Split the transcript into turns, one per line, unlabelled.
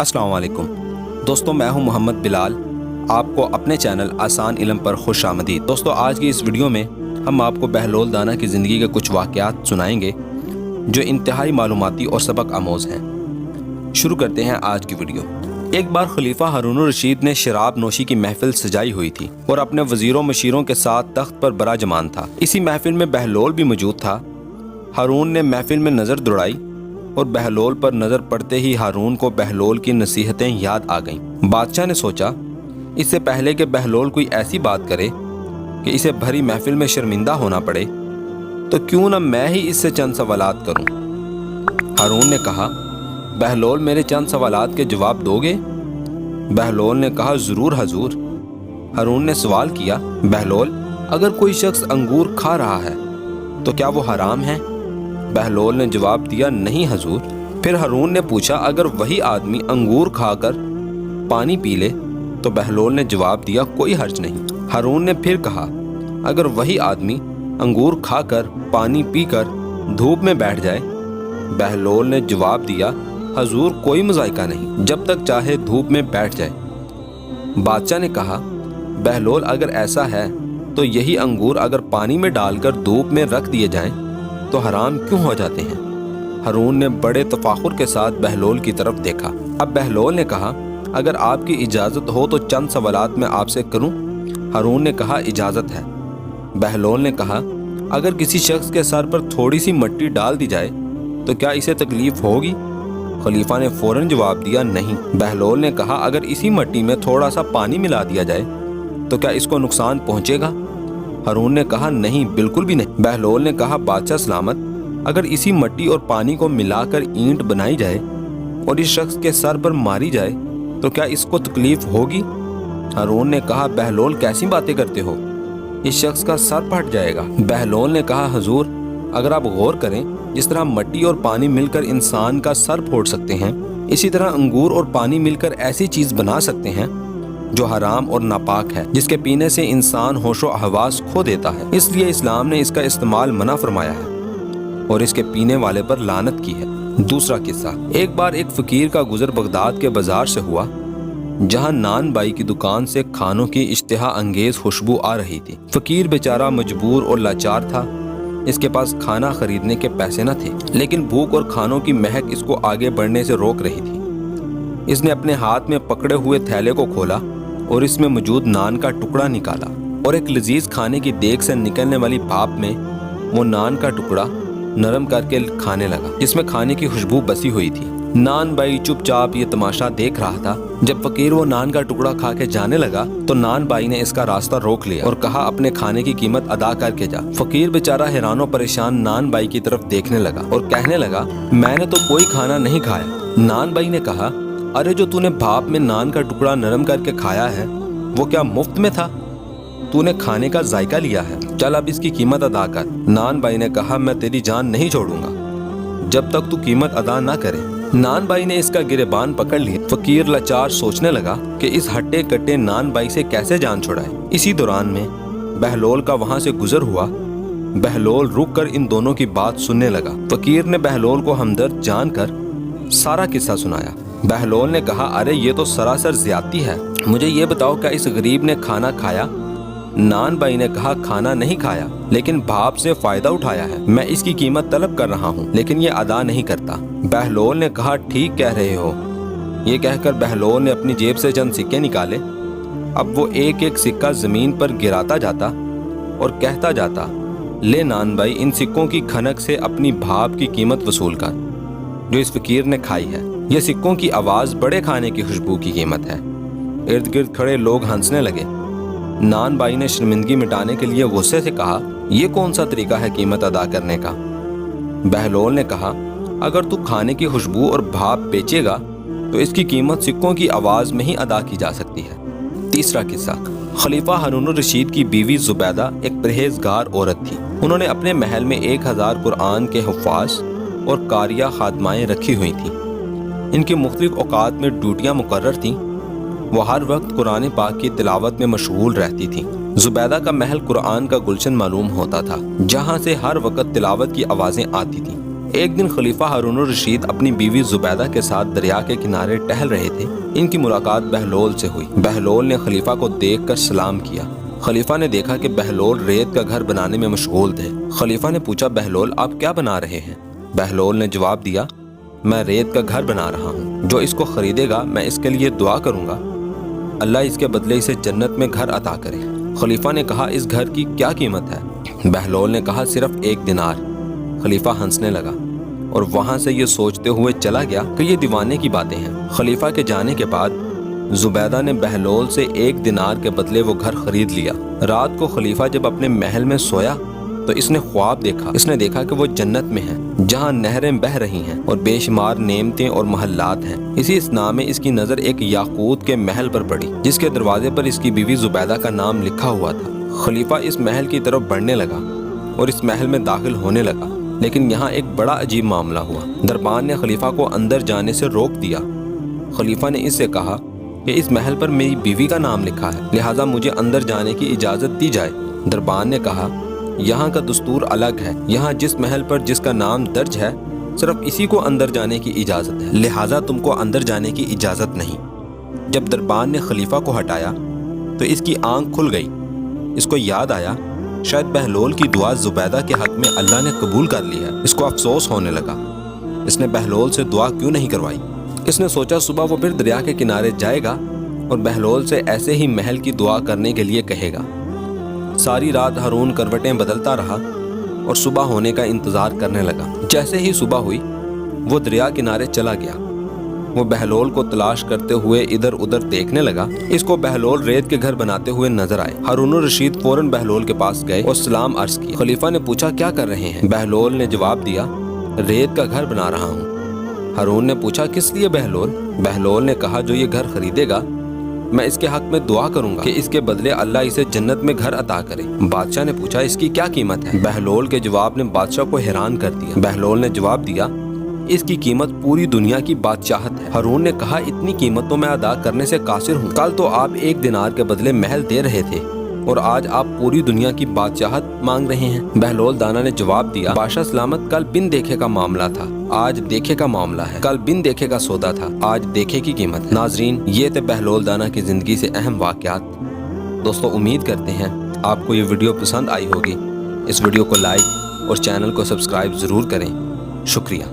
السلام علیکم دوستوں، میں ہوں محمد بلال، آپ کو اپنے چینل آسان علم پر خوش آمدید۔ دوستوں، آج کی اس ویڈیو میں ہم آپ کو بہلول دانا کی زندگی کے کچھ واقعات سنائیں گے جو انتہائی معلوماتی اور سبق آموز ہیں۔ شروع کرتے ہیں آج کی ویڈیو۔ ایک بار خلیفہ ہارون الرشید نے شراب نوشی کی محفل سجائی ہوئی تھی اور اپنے وزیروں مشیروں کے ساتھ تخت پر براجمان تھا۔ اسی محفل میں بہلول بھی موجود تھا۔ ہارون نے محفل میں نظر دوڑائی اور بہلول پر نظر پڑتے ہی ہارون کو بہلول کی نصیحتیں یاد آ گئیں۔ بادشاہ نے سوچا اس سے پہلے کہ بہلول کوئی ایسی بات کرے کہ اسے بھری محفل میں شرمندہ ہونا پڑے تو کیوں نہ میں ہی اس سے چند سوالات کروں۔ ہارون نے کہا، بہلول میرے چند سوالات کے جواب دو گے؟ بہلول نے کہا، ضرور حضور۔ ہارون نے سوال کیا، بہلول اگر کوئی شخص انگور کھا رہا ہے تو کیا وہ حرام ہے؟ بہلول نے جواب دیا، نہیں حضور۔ پھر ہارون نے پوچھا، اگر وہی آدمی انگور کھا کر پانی پی لے تو بہلول نے جواب دیا، کوئی حرج نہیں۔ ہارون نے پھر کہا، اگر وہی آدمی انگور کھا کر پانی پی کر دھوپ میں بیٹھ جائے؟ بہلول نے جواب دیا، حضور کوئی مذائقہ نہیں، جب تک چاہے دھوپ میں بیٹھ جائے۔ بادشاہ نے کہا، بہلول اگر ایسا ہے تو یہی انگور اگر پانی میں ڈال کر دھوپ میں رکھ دیے جائیں تو حرام کیوں ہو جاتے ہیں؟ ہارون نے بڑے تفاخر کے ساتھ بہلول کی طرف دیکھا۔ اب بہلول نے کہا، اگر آپ کی اجازت ہو تو چند سوالات میں آپ سے کروں؟ ہارون نے کہا، اجازت ہے۔ بہلول نے کہا، اگر کسی شخص کے سر پر تھوڑی سی مٹی ڈال دی جائے تو کیا اسے تکلیف ہوگی؟ خلیفہ نے فوراً جواب دیا، نہیں۔ بہلول نے کہا، اگر اسی مٹی میں تھوڑا سا پانی ملا دیا جائے تو کیا اس کو نقصان پہنچے گا؟ ہارون نے کہا، نہیں، بالکل بھی نہیں۔ بہلول نے کہا، بادشاہ سلامت، اگر اسی مٹی اور پانی کو ملا کر اینٹ بنائی جائے اور اس شخص کے سر پر ماری جائے تو کیا اس کو تکلیف ہوگی؟ ہارون نے کہا، بہلول کیسی باتیں کرتے ہو، اس شخص کا سر پھٹ جائے گا۔ بہلول نے کہا، حضور اگر آپ غور کریں، جس طرح مٹی اور پانی مل کر انسان کا سر پھوڑ سکتے ہیں، اسی طرح انگور اور پانی مل کر ایسی چیز بنا سکتے ہیں جو حرام اور ناپاک ہے، جس کے پینے سے انسان ہوش و حواس کھو دیتا ہے۔ اس لیے اسلام نے اس کا استعمال منع فرمایا ہے اور اس کے پینے والے پر لعنت کی ہے۔ دوسرا قصہ، ایک بار ایک فقیر کا گزر بغداد کے بازار سے ہوا جہاں نان بائی کی دکان سے کھانوں کی اشتہا انگیز خوشبو آ رہی تھی۔ فقیر بیچارہ مجبور اور لاچار تھا، اس کے پاس کھانا خریدنے کے پیسے نہ تھے، لیکن بھوک اور کھانوں کی مہک اس کو آگے بڑھنے سے روک رہی تھی۔ اس نے اپنے ہاتھ میں پکڑے ہوئے تھیلے کو کھولا اور اس میں موجود نان کا ٹکڑا نکالا اور ایک لذیذ کھانے کی دیگ سے نکلنے والی بھاپ میں وہ نان کا ٹکڑا نرم کر کے کھانے لگا، جس میں کھانے کی خوشبو بسی ہوئی تھی۔ نان بائی چپ چاپ یہ تماشا دیکھ رہا تھا۔ جب فقیر وہ نان کا ٹکڑا کھا کے جانے لگا تو نان بائی نے اس کا راستہ روک لیا اور کہا، اپنے کھانے کی قیمت ادا کر کے جا۔ فقیر بیچارہ حیران و پریشان نان بائی کی طرف دیکھنے لگا اور کہنے لگا، میں نے تو کوئی کھانا نہیں کھایا۔ نان بائی نے کہا، ارے جو تو نے بھاپ میں نان کا ٹکڑا نرم کر کے کھایا ہے وہ کیا مفت میں تھا؟ تو نے کھانے کا ذائقہ لیا ہے، چل اب اس کی قیمت ادا کر۔ نان بائی نے کہا، میں تیری جان نہیں چھوڑوں گا جب تک تو قیمت ادا نہ کرے۔ نان بائی نے اس کا گریبان پکڑ لیا۔ فقیر لاچار سوچنے لگا کہ اس ہٹے کٹے نان بائی سے کیسے جان چھڑائے۔ اسی دوران میں بہلول کا وہاں سے گزر ہوا۔ بہلول رک کر ان دونوں کی بات سننے لگا۔ فقیر نے بہلول کو ہمدرد جان کر سارا قصہ سنایا۔ بہلول نے کہا، ارے یہ تو سراسر زیادتی ہے، مجھے یہ بتاؤ کیا اس غریب نے کھانا کھایا؟ نان بائی نے کہا، کھانا نہیں کھایا لیکن بھاپ سے فائدہ اٹھایا ہے، میں اس کی قیمت طلب کر رہا ہوں لیکن یہ ادا نہیں کرتا۔ بہلول نے کہا، ٹھیک کہہ رہے ہو۔ یہ کہہ کر بہلول نے اپنی جیب سے چند سکے نکالے۔ اب وہ ایک ایک سکہ زمین پر گراتا جاتا اور کہتا جاتا، لے نان بائی، ان سکوں کی کھنک سے اپنی بھاپ کی قیمت وصول کر جو اس فقیر نے کھائی ہے۔ یہ سکوں کی آواز بڑے کھانے کی خوشبو کی قیمت ہے۔ ارد گرد کھڑے لوگ ہنسنے لگے۔ نان بائی نے شرمندگی مٹانے کے لیے غصے سے کہا، یہ کون سا طریقہ ہے قیمت ادا کرنے کا؟ بہلول نے کہا، اگر تو کھانے کی خوشبو اور بھاپ بیچے گا تو اس کی قیمت سکوں کی آواز میں ہی ادا کی جا سکتی ہے۔ تیسرا قصہ، خلیفہ ہارون الرشید کی بیوی زبیدہ ایک پرہیزگار عورت تھی۔ انہوں نے اپنے محل میں 1000 قرآن کے حفاظ اور قاریہ خادمائیں رکھی ہوئی تھیں۔ ان کی مختلف اوقات میں ڈیوٹیاں مقرر تھیں۔ وہ ہر وقت قرآن پاک کی تلاوت میں مشغول رہتی تھیں۔ زبیدہ کا محل قرآن کا گلشن معلوم ہوتا تھا جہاں سے ہر وقت تلاوت کی آوازیں آتی تھیں۔ ایک دن خلیفہ ہارون الرشید اپنی بیوی زبیدہ کے ساتھ دریا کے کنارے ٹہل رہے تھے۔ ان کی ملاقات بہلول سے ہوئی۔ بہلول نے خلیفہ کو دیکھ کر سلام کیا۔ خلیفہ نے دیکھا کہ بہلول ریت کا گھر بنانے میں مشغول تھے۔ خلیفہ نے پوچھا، بہلول آپ کیا بنا رہے ہیں؟ بہلول نے جواب دیا، میں ریت کا گھر بنا رہا ہوں، جو اس کو خریدے گا میں اس کے لیے دعا کروں گا، اللہ اس کے بدلے اسے جنت میں گھر عطا کرے۔ خلیفہ نے کہا، اس گھر کی کیا قیمت ہے؟ بہلول نے کہا، صرف 1 دینار۔ خلیفہ ہنسنے لگا اور وہاں سے یہ سوچتے ہوئے چلا گیا کہ یہ دیوانے کی باتیں ہیں۔ خلیفہ کے جانے کے بعد زبیدہ نے بہلول سے 1 دینار کے بدلے وہ گھر خرید لیا۔ رات کو خلیفہ جب اپنے محل میں سویا تو اس نے خواب دیکھا۔ اس نے دیکھا کہ وہ جنت میں ہے، جہاں نہریں بہہ رہی ہیں اور بے شمار نعمتیں اور محلات ہیں۔ اسی اثناء میں اس کی نظر ایک یاقوت کے محل پر پڑی، جس کے دروازے پر اس کی بیوی زبیدہ کا نام لکھا ہوا تھا۔ خلیفہ اس محل کی طرف بڑھنے لگا اور اس محل میں داخل ہونے لگا، لیکن یہاں ایک بڑا عجیب معاملہ ہوا۔ دربان نے خلیفہ کو اندر جانے سے روک دیا۔ خلیفہ نے اس سے کہا کہ اس محل پر میری بیوی کا نام لکھا ہے، لہٰذا مجھے اندر جانے کی اجازت دی جائے۔ دربان نے کہا، یہاں کا دستور الگ ہے، یہاں جس محل پر جس کا نام درج ہے صرف اسی کو اندر جانے کی اجازت ہے، لہٰذا تم کو اندر جانے کی اجازت نہیں۔ جب دربان نے خلیفہ کو ہٹایا تو اس کی آنکھ کھل گئی۔ اس کو یاد آیا شاید بہلول کی دعا زبیدہ کے حق میں اللہ نے قبول کر لی ہے۔ اس کو افسوس ہونے لگا، اس نے بہلول سے دعا کیوں نہیں کروائی۔ اس نے سوچا صبح وہ پھر دریا کے کنارے جائے گا اور بہلول سے ایسے ہی محل کی دعا کرنے کے لیے کہے گا۔ ساری رات ہارون کروٹیں بدلتا رہا اور صبح ہونے کا انتظار کرنے لگا۔ جیسے ہی صبح ہوئی وہ دریا کنارے چلا گیا۔ وہ بہلول کو تلاش کرتے ہوئے ادھر ادھر دیکھنے لگا۔ اس کو بہلول ریت کے گھر بناتے ہوئے نظر آئے۔ ہارون الرشید فوراً بہلول کے پاس گئے اور سلام عرض کیا۔ خلیفہ نے پوچھا، کیا کر رہے ہیں؟ بہلول نے جواب دیا، ریت کا گھر بنا رہا ہوں۔ ہارون نے پوچھا، کس لیے بہلول؟ بہلول نے کہا، جو یہ گھر خریدے گا میں اس کے حق میں دعا کروں گا کہ اس کے بدلے اللہ اسے جنت میں گھر عطا کرے۔ بادشاہ نے پوچھا، اس کی کیا قیمت ہے؟ بہلول کے جواب نے بادشاہ کو حیران کر دیا۔ بہلول نے جواب دیا، اس کی قیمت پوری دنیا کی بادشاہت ہے۔ ہارون نے کہا، اتنی قیمت تو میں ادا کرنے سے قاصر ہوں۔ کل تو آپ 1 دینار کے بدلے محل دے رہے تھے اور آج آپ پوری دنیا کی بادشاہت مانگ رہے ہیں۔ بہلول دانا نے جواب دیا، بادشاہ سلامت، کل بن دیکھے کا معاملہ تھا، آج دیکھے کا معاملہ ہے۔ کل بن دیکھے کا سودا تھا، آج دیکھے کی قیمت ہے۔ ناظرین، یہ تھے بہلول دانا کی زندگی سے اہم واقعات۔ دوستو، امید کرتے ہیں آپ کو یہ ویڈیو پسند آئی ہوگی۔ اس ویڈیو کو لائک اور چینل کو سبسکرائب ضرور کریں۔ شکریہ۔